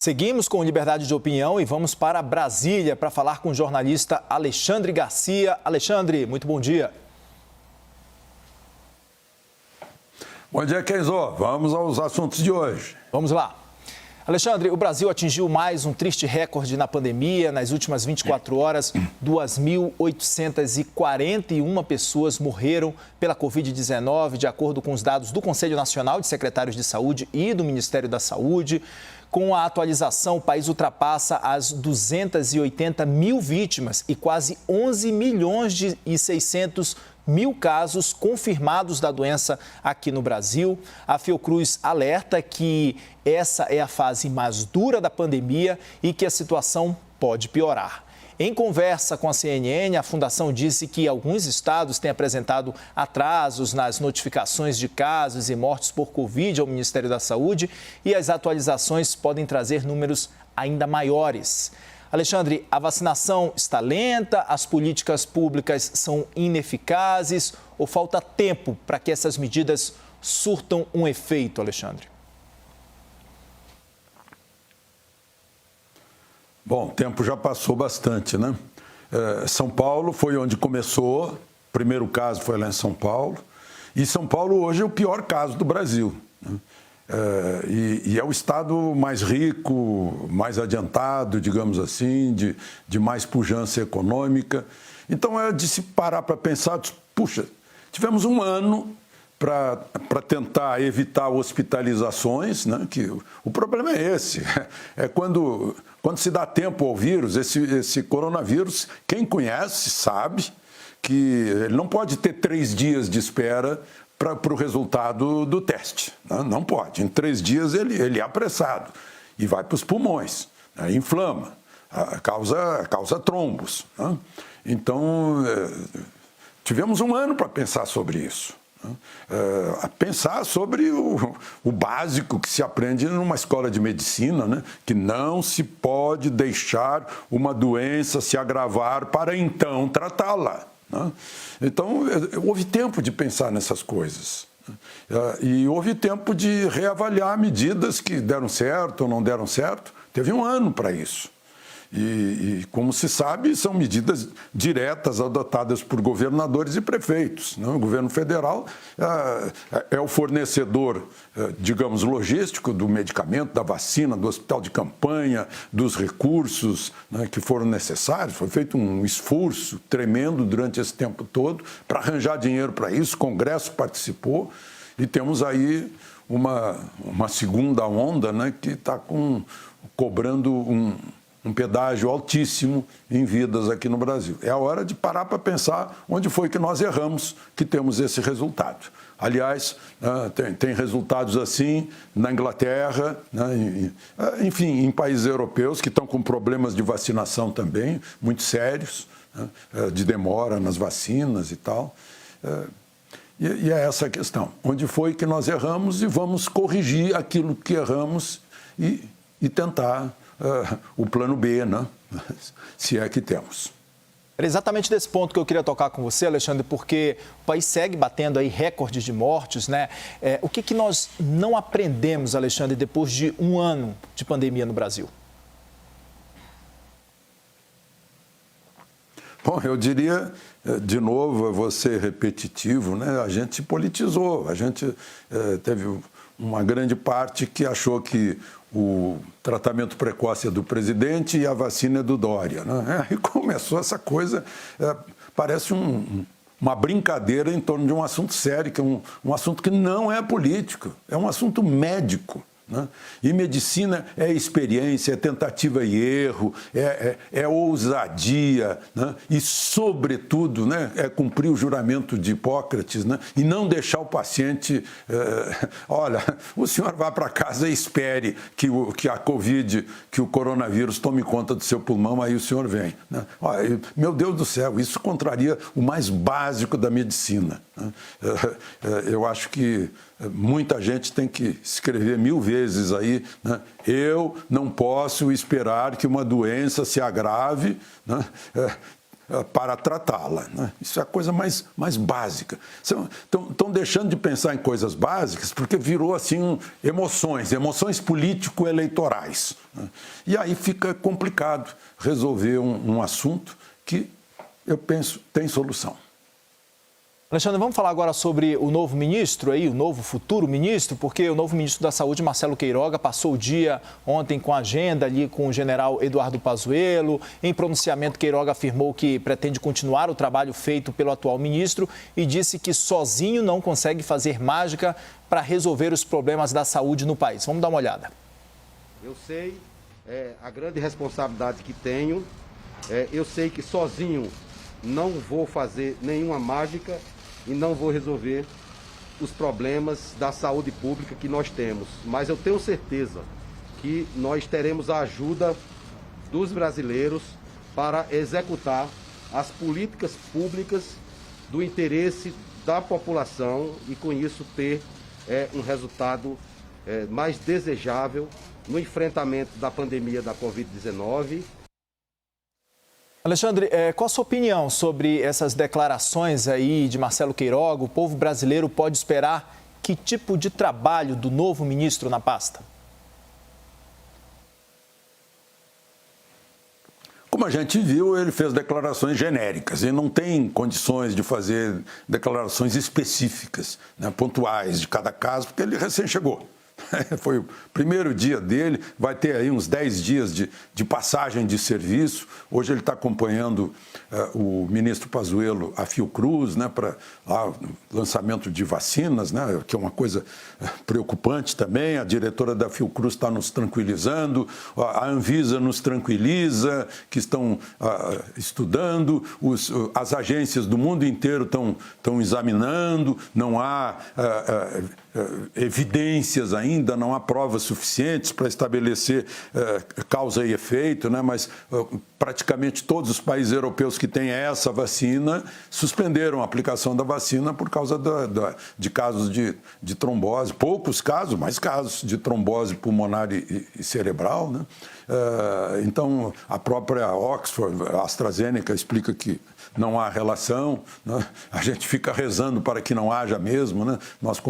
Seguimos com liberdade de opinião e vamos para Brasília para falar com o jornalista Alexandre Garcia. Alexandre, muito bom dia. Bom dia, Kenzo. Vamos aos assuntos de hoje. Vamos lá. Alexandre, o Brasil atingiu mais um triste recorde na pandemia. Nas últimas 24 horas, 2.841 pessoas morreram pela Covid-19, de acordo com os dados do Conselho Nacional de Secretários de Saúde e do Ministério da Saúde. Com a atualização, o país ultrapassa as 280 mil vítimas e quase 11 milhões e 600 mil casos confirmados da doença aqui no Brasil. A Fiocruz alerta que essa é a fase mais dura da pandemia e que a situação pode piorar. Em conversa com a CNN, a Fundação disse que alguns estados têm apresentado atrasos nas notificações de casos e mortes por Covid ao Ministério da Saúde e as atualizações podem trazer números ainda maiores. Alexandre, a vacinação está lenta, as políticas públicas são ineficazes ou falta tempo para que essas medidas surtam um efeito, Alexandre? Bom, o tempo já passou bastante, né? São Paulo foi onde começou, o primeiro caso foi lá em São Paulo, e São Paulo hoje é o pior caso do Brasil, né? E é o estado mais rico, mais adiantado, digamos assim, de mais pujança econômica. Então é de se parar para pensar, puxa, tivemos um ano para tentar evitar hospitalizações, né? Que o problema é esse, é quando se dá tempo ao vírus, esse coronavírus, quem conhece sabe que ele não pode ter 3 dias de espera para o resultado do teste, né? Não pode, em 3 dias ele é apressado e vai para os pulmões, né? Inflama, causa trombos, né? Então, tivemos um ano para pensar sobre isso. A pensar sobre o básico que se aprende numa escola de medicina, né? Que não se pode deixar uma doença se agravar para então tratá-la, né? Então, houve tempo de pensar nessas coisas. E houve tempo de reavaliar medidas que deram certo ou não deram certo. Teve um ano para isso. E, como se sabe, são medidas diretas adotadas por governadores e prefeitos, né? O governo federal é o fornecedor, digamos, logístico do medicamento, da vacina, do hospital de campanha, dos recursos, né, que foram necessários. Foi feito um esforço tremendo durante esse tempo todo para arranjar dinheiro para isso. O Congresso participou e temos aí uma segunda onda, né, que está cobrando um pedágio altíssimo em vidas aqui no Brasil. É a hora de parar para pensar onde foi que nós erramos que temos esse resultado. Aliás, tem resultados assim na Inglaterra, né, enfim, em países europeus que estão com problemas de vacinação também, muito sérios, né, de demora nas vacinas e tal. E é essa a questão. Onde foi que nós erramos e vamos corrigir aquilo que erramos e tentar o plano B, né? Se é que temos. Era exatamente desse ponto que eu queria tocar com você, Alexandre, porque o país segue batendo aí recordes de mortes, né? O que nós não aprendemos, Alexandre, depois de um ano de pandemia no Brasil? Bom, eu diria, de novo, eu vou ser repetitivo, né? A gente politizou, a gente teve uma grande parte que achou que o tratamento precoce é do presidente e a vacina é do Dória, né? E começou essa coisa, parece uma brincadeira em torno de um assunto sério, que é um assunto que não é político, é um assunto médico, né? E medicina é experiência, é tentativa e erro, é ousadia, né? E, sobretudo, né, é cumprir o juramento de Hipócrates, né? E não deixar o paciente, olha, o senhor vá para casa e espere que a Covid, que o coronavírus tome conta do seu pulmão, aí o senhor vem, né? Olha, meu Deus do céu, isso contraria o mais básico da medicina, né? Eu acho que muita gente tem que escrever 1000 vezes aí, né? Eu não posso esperar que uma doença se agrave, né? para tratá-la, né? Isso é a coisa mais básica. Estão deixando de pensar em coisas básicas porque virou assim emoções político-eleitorais, né? E aí fica complicado resolver um assunto que, eu penso, tem solução. Alexandre, vamos falar agora sobre o novo ministro, o novo futuro ministro, porque o novo ministro da Saúde, Marcelo Queiroga, passou o dia ontem com a agenda ali com o general Eduardo Pazuello. Em pronunciamento, Queiroga afirmou que pretende continuar o trabalho feito pelo atual ministro e disse que sozinho não consegue fazer mágica para resolver os problemas da saúde no país. Vamos dar uma olhada. Eu sei a grande responsabilidade que tenho, eu sei que sozinho não vou fazer nenhuma mágica e não vou resolver os problemas da saúde pública que nós temos. Mas eu tenho certeza que nós teremos a ajuda dos brasileiros para executar as políticas públicas do interesse da população e, com isso, ter um resultado mais desejável no enfrentamento da pandemia da Covid-19. Alexandre, qual a sua opinião sobre essas declarações aí de Marcelo Queiroga? O povo brasileiro pode esperar que tipo de trabalho do novo ministro na pasta? Como a gente viu, ele fez declarações genéricas e não tem condições de fazer declarações específicas, né, pontuais de cada caso, porque ele recém chegou. Foi o primeiro dia dele, vai ter aí uns 10 dias de passagem de serviço. Hoje ele está acompanhando o ministro Pazuello a Fiocruz, né, para o lançamento de vacinas, né, que é uma coisa preocupante também. A diretora da Fiocruz está nos tranquilizando, a Anvisa nos tranquiliza, que estão estudando, as agências do mundo inteiro estão examinando, não há evidências ainda, não há provas suficientes para estabelecer causa e efeito, né? Mas praticamente todos os países europeus que têm essa vacina suspenderam a aplicação da vacina por causa de casos de trombose, poucos casos, mas casos de trombose pulmonar e cerebral, né? Então, a própria Oxford, a AstraZeneca, explica que não há relação, né? A gente fica rezando para que não haja mesmo, né? Nós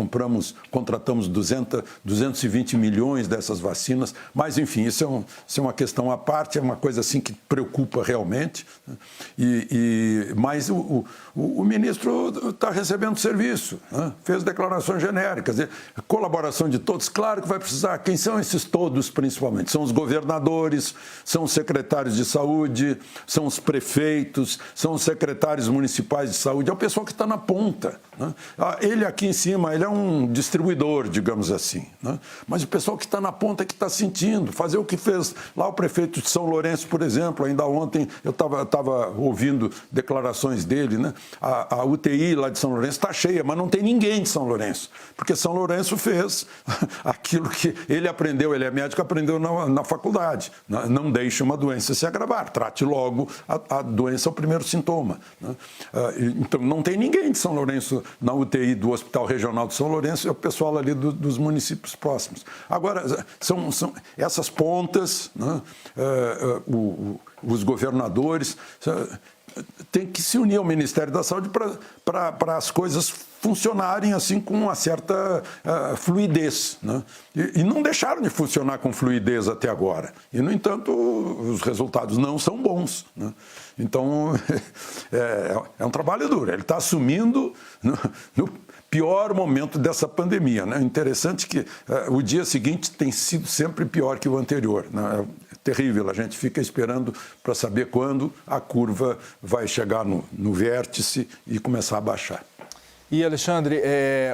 contratamos 220 milhões dessas vacinas, mas enfim, isso é uma questão à parte, é uma coisa assim que preocupa realmente, né? Mas o ministro está recebendo serviço, né? Fez declarações genéricas, colaboração de todos, claro que vai precisar. Quem são esses todos, principalmente? São os governadores, são os secretários de saúde, são os prefeitos, são os secretários municipais de saúde, é o pessoal que está na ponta, né? Ele aqui em cima, ele é um distribuidor, digamos assim, né? Mas o pessoal que está na ponta é que está sentindo, fazer o que fez lá o prefeito de São Lourenço, por exemplo. Ainda ontem eu estava ouvindo declarações dele, né? A UTI lá de São Lourenço está cheia, mas não tem ninguém de São Lourenço, porque São Lourenço fez aquilo que ele aprendeu, ele é médico, aprendeu na faculdade, né? Não deixe uma doença se agravar, trate logo a doença, é o primeiro sintoma, né? Então, não tem ninguém de São Lourenço na UTI do Hospital Regional de São Lourenço, é o pessoal ali dos municípios próximos. Agora, são essas pontas, né? Os governadores tem que se unir ao Ministério da Saúde para as coisas funcionarem assim com uma certa fluidez, né? E não deixaram de funcionar com fluidez até agora. E, no entanto, os resultados não são bons, né? Então, é um trabalho duro. Ele está assumindo no pior momento dessa pandemia, né? Interessante que o dia seguinte tem sido sempre pior que o anterior, né? É terrível, a gente fica esperando para saber quando a curva vai chegar no vértice e começar a baixar. E, Alexandre,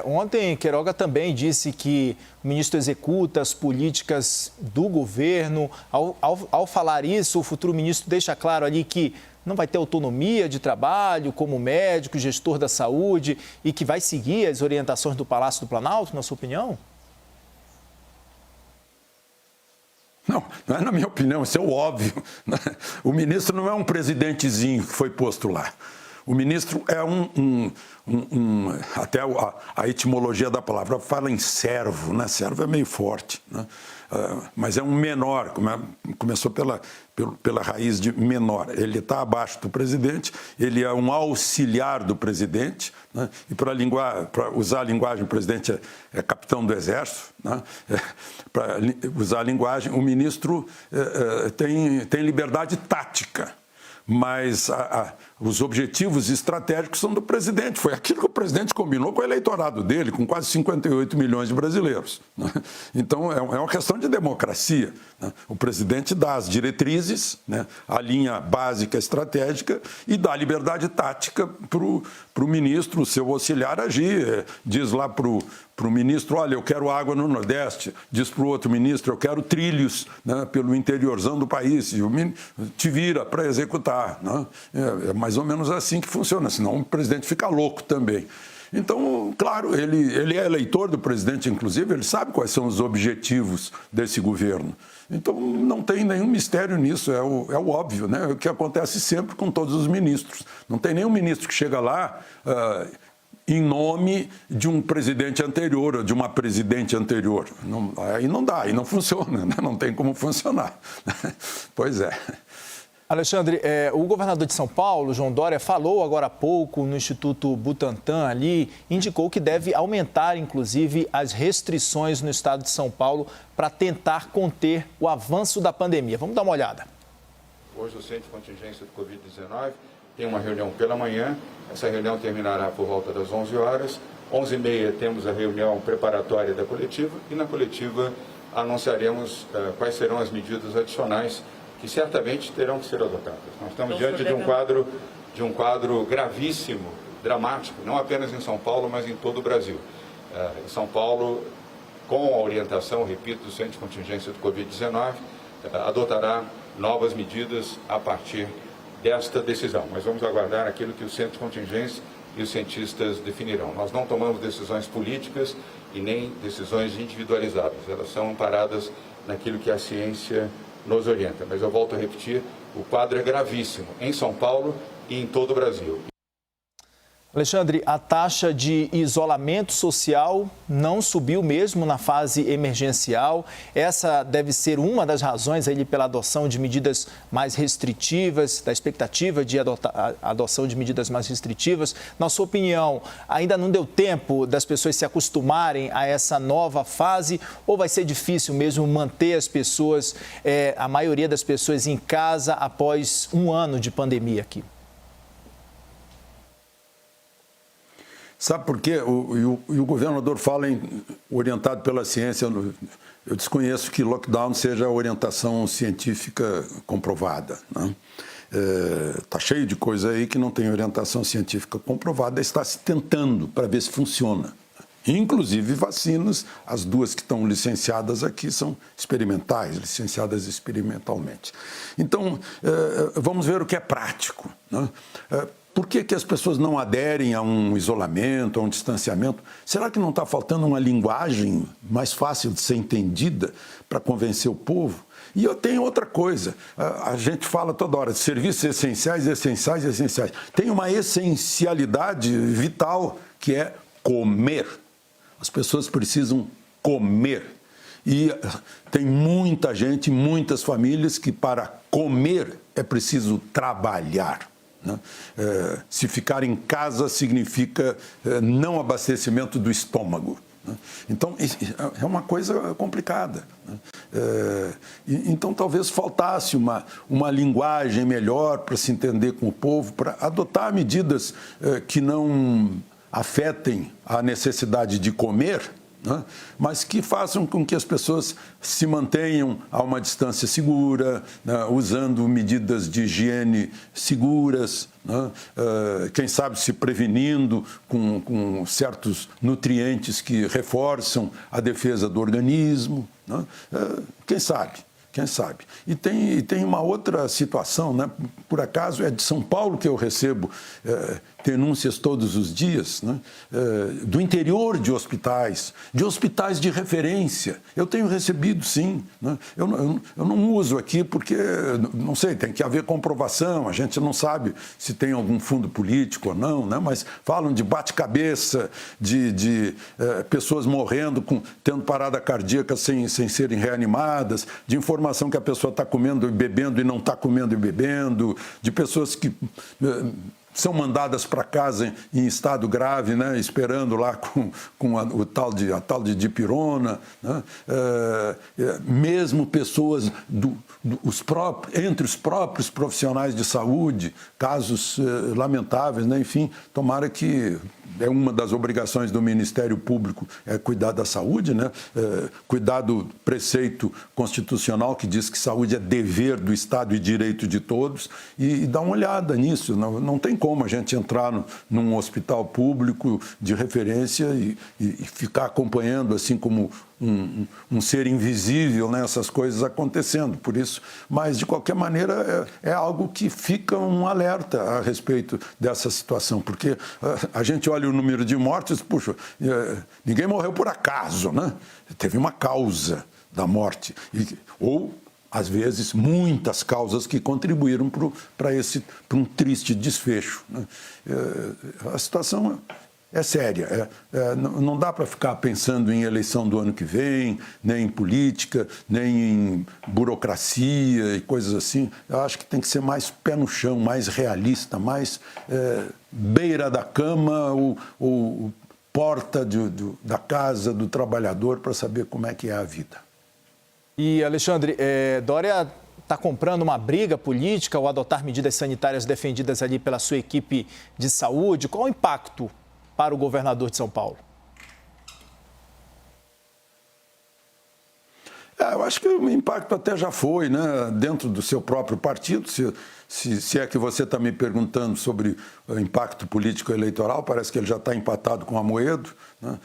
ontem Queiroga também disse que o ministro executa as políticas do governo. Ao falar isso, o futuro ministro deixa claro ali que não vai ter autonomia de trabalho como médico, gestor da saúde, e que vai seguir as orientações do Palácio do Planalto, na sua opinião? Não é na minha opinião, isso é o óbvio, né? O ministro não é um presidentezinho que foi posto lá. O ministro é até a etimologia da palavra fala em servo, né? Servo é meio forte, né? Mas é um menor, começou pela raiz de menor. Ele está abaixo do presidente, ele é um auxiliar do presidente, né? E para usar a linguagem, o presidente é capitão do exército, né? Para usar a linguagem, o ministro tem liberdade tática. Mas os objetivos estratégicos são do presidente. Foi aquilo que o presidente combinou com o eleitorado dele, com quase 58 milhões de brasileiros, né? Então, é uma questão de democracia, né? O presidente dá as diretrizes, né? A linha básica estratégica e dá liberdade tática para o ministro, o seu auxiliar, agir. Diz lá para o ministro, olha, eu quero água no Nordeste. Diz para o outro ministro, eu quero trilhos, né, pelo interiorzão do país. E o ministro te vira para executar, né? É mais ou menos assim que funciona, senão o presidente fica louco também. Então, claro, ele é eleitor do presidente, inclusive, ele sabe quais são os objetivos desse governo. Então, não tem nenhum mistério nisso, é o óbvio, né? É o que acontece sempre com todos os ministros. Não tem nenhum ministro que chega lá em nome de um presidente anterior ou de uma presidente anterior. Aí não dá, aí não funciona, né? Não tem como funcionar. Pois é. Alexandre, o governador de São Paulo, João Dória, falou agora há pouco no Instituto Butantan ali, indicou que deve aumentar, inclusive, as restrições no estado de São Paulo para tentar conter o avanço da pandemia. Vamos dar uma olhada. Hoje o Centro de Contingência do Covid-19 tem uma reunião pela manhã, essa reunião terminará por volta das 11 horas, 11h30 temos a reunião preparatória da coletiva e na coletiva anunciaremos quais serão as medidas adicionais que certamente terão que ser adotadas. Nós estamos diante de um quadro gravíssimo, dramático, não apenas em São Paulo, mas em todo o Brasil. Em São Paulo, com a orientação, repito, do Centro de Contingência do Covid-19, adotará novas medidas a partir desta decisão. Mas vamos aguardar aquilo que o Centro de Contingência e os cientistas definirão. Nós não tomamos decisões políticas e nem decisões individualizadas. Elas são amparadas naquilo que a ciência nos orienta. Mas eu volto a repetir, o quadro é gravíssimo em São Paulo e em todo o Brasil. Alexandre, a taxa de isolamento social não subiu mesmo na fase emergencial. Essa deve ser uma das razões aí pela adoção de medidas mais restritivas, da expectativa de adoção de medidas mais restritivas. Na sua opinião, ainda não deu tempo das pessoas se acostumarem a essa nova fase ou vai ser difícil mesmo manter as pessoas, a maioria das pessoas em casa após um ano de pandemia aqui? Sabe por quê? O governador fala orientado pela ciência. Eu desconheço que lockdown seja a orientação científica comprovada, né? Tá cheio de coisa aí que não tem orientação científica comprovada, está se tentando para ver se funciona. Inclusive vacinas, as duas que estão licenciadas aqui são experimentais, licenciadas experimentalmente. Então, vamos ver o que é prático, né? Por que as pessoas não aderem a um isolamento, a um distanciamento? Será que não está faltando uma linguagem mais fácil de ser entendida para convencer o povo? E eu tenho outra coisa, a gente fala toda hora de serviços essenciais, essenciais, essenciais. Tem uma essencialidade vital que é comer. As pessoas precisam comer. E tem muita gente, muitas famílias que para comer é preciso trabalhar. Se ficar em casa significa não abastecimento do estômago. Então, é uma coisa complicada. Então, talvez faltasse uma linguagem melhor para se entender com o povo, para adotar medidas que não afetem a necessidade de comer, né? Mas que façam com que as pessoas se mantenham a uma distância segura, né? Usando medidas de higiene seguras, né? Quem sabe se prevenindo com certos nutrientes que reforçam a defesa do organismo, né? Quem sabe quem sabe. E tem uma outra situação, né? Por acaso é de São Paulo que eu recebo denúncias todos os dias, né? Do interior de hospitais de referência. Eu tenho recebido, sim. Né? Eu não uso aqui porque, não sei, tem que haver comprovação, a gente não sabe se tem algum fundo político ou não, né? Mas falam de bate-cabeça, de pessoas morrendo, tendo parada cardíaca sem serem reanimadas, de informação que a pessoa está comendo e bebendo e não está comendo e bebendo, de pessoas que são mandadas para casa em estado grave, né, esperando lá com a tal de dipirona, né? Mesmo pessoas entre os próprios profissionais de saúde, casos lamentáveis, né? Enfim, tomara que é uma das obrigações do Ministério Público cuidar da saúde, né? Cuidar do preceito constitucional que diz que saúde é dever do Estado e direito de todos e dar uma olhada nisso. Não tem como a gente entrar num hospital público de referência e ficar acompanhando assim como um ser invisível, né, essas coisas acontecendo. Por isso, mas de qualquer maneira é algo que fica um alerta a respeito dessa situação, porque a gente olha o número de mortes, puxa, ninguém morreu por acaso, né? Teve uma causa da morte, ou às vezes muitas causas que contribuíram para um triste desfecho, né? A situação é séria. Não dá para ficar pensando em eleição do ano que vem, nem em política, nem em burocracia e coisas assim. Eu acho que tem que ser mais pé no chão, mais realista, mais beira da cama ou porta da casa do trabalhador para saber como é que é a vida. E, Alexandre, Dória está comprando uma briga política ao adotar medidas sanitárias defendidas ali pela sua equipe de saúde. Qual o impacto para o governador de São Paulo? Eu acho que o impacto até já foi, né? Dentro do seu próprio partido. Se é que você está me perguntando sobre o impacto político eleitoral, parece que ele já está empatado com o Amoedo, né?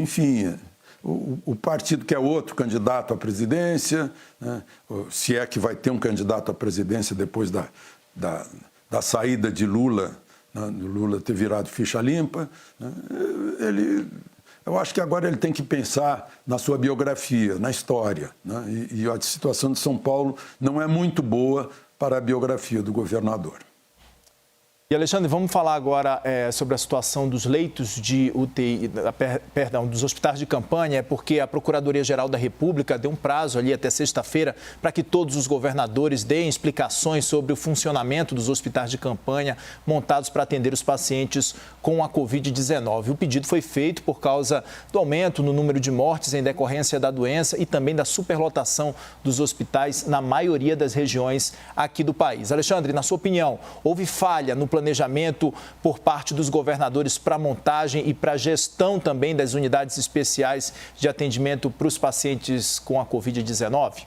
Enfim, o partido quer outro candidato à presidência, né? Se é que vai ter um candidato à presidência depois da saída de Lula, né? Lula ter virado ficha limpa, né? Eu acho que agora ele tem que pensar na sua biografia, na história, né? E a situação de São Paulo não é muito boa para a biografia do governador. E, Alexandre, vamos falar agora sobre a situação dos leitos de UTI, dos hospitais de campanha, porque a Procuradoria-Geral da República deu um prazo ali até sexta-feira para que todos os governadores deem explicações sobre o funcionamento dos hospitais de campanha montados para atender os pacientes com a Covid-19. O pedido foi feito por causa do aumento no número de mortes em decorrência da doença e também da superlotação dos hospitais na maioria das regiões aqui do país. Alexandre, na sua opinião, houve falha no planejamento por parte dos governadores para a montagem e para a gestão também das unidades especiais de atendimento para os pacientes com a Covid-19?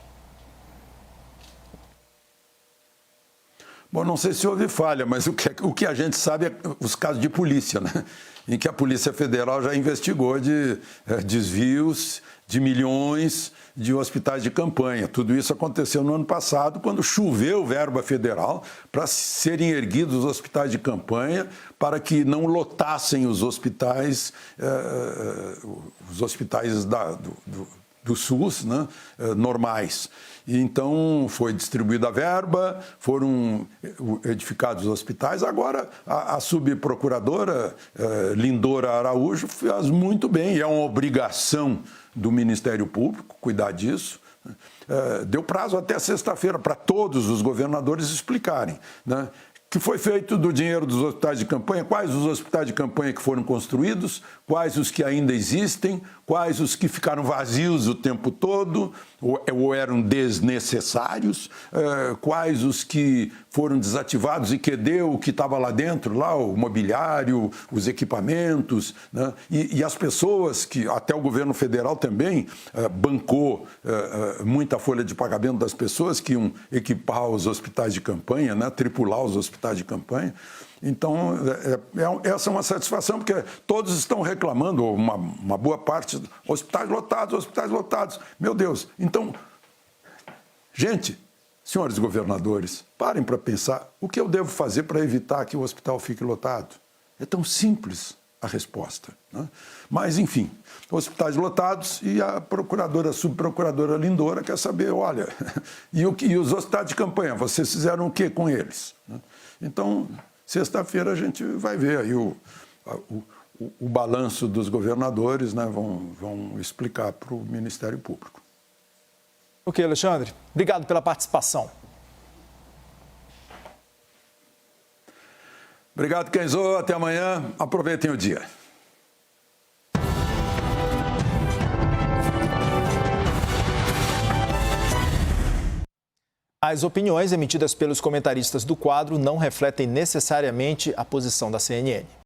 Bom, não sei se houve falha, mas o que a gente sabe é os casos de polícia, né? Em que a Polícia Federal já investigou de desvios de milhões de hospitais de campanha. Tudo isso aconteceu no ano passado, quando choveu verba federal para serem erguidos os hospitais de campanha, para que não lotassem os hospitais do SUS, né, normais. E então foi distribuída a verba, foram edificados os hospitais. Agora a subprocuradora Lindora Araújo faz muito bem, e é uma obrigação do Ministério Público cuidar disso. Deu prazo até sexta-feira para todos os governadores explicarem, né, que foi feito do dinheiro dos hospitais de campanha, quais os hospitais de campanha que foram construídos, quais os que ainda existem, quais os que ficaram vazios o tempo todo ou eram desnecessários, quais os que foram desativados e que deu o que estava lá dentro, lá o mobiliário, os equipamentos, né? E as pessoas que, até o governo federal também bancou muita folha de pagamento das pessoas que iam equipar os hospitais de campanha, né? Tripular os hospitais de campanha. Então, essa é uma satisfação, porque todos estão reclamando, uma boa parte, hospitais lotados. Meu Deus, então Gente, senhores governadores, parem para pensar o que eu devo fazer para evitar que o hospital fique lotado. É tão simples a resposta, né? Mas, enfim, hospitais lotados e a procuradora, subprocuradora Lindora quer saber, olha, e os hospitais de campanha, vocês fizeram o que com eles? Então, sexta-feira a gente vai ver aí o balanço dos governadores, né? Vão explicar para o Ministério Público. Ok, Alexandre. Obrigado pela participação. Obrigado, Kenzo. Até amanhã. Aproveitem o dia. As opiniões emitidas pelos comentaristas do quadro não refletem necessariamente a posição da CNN.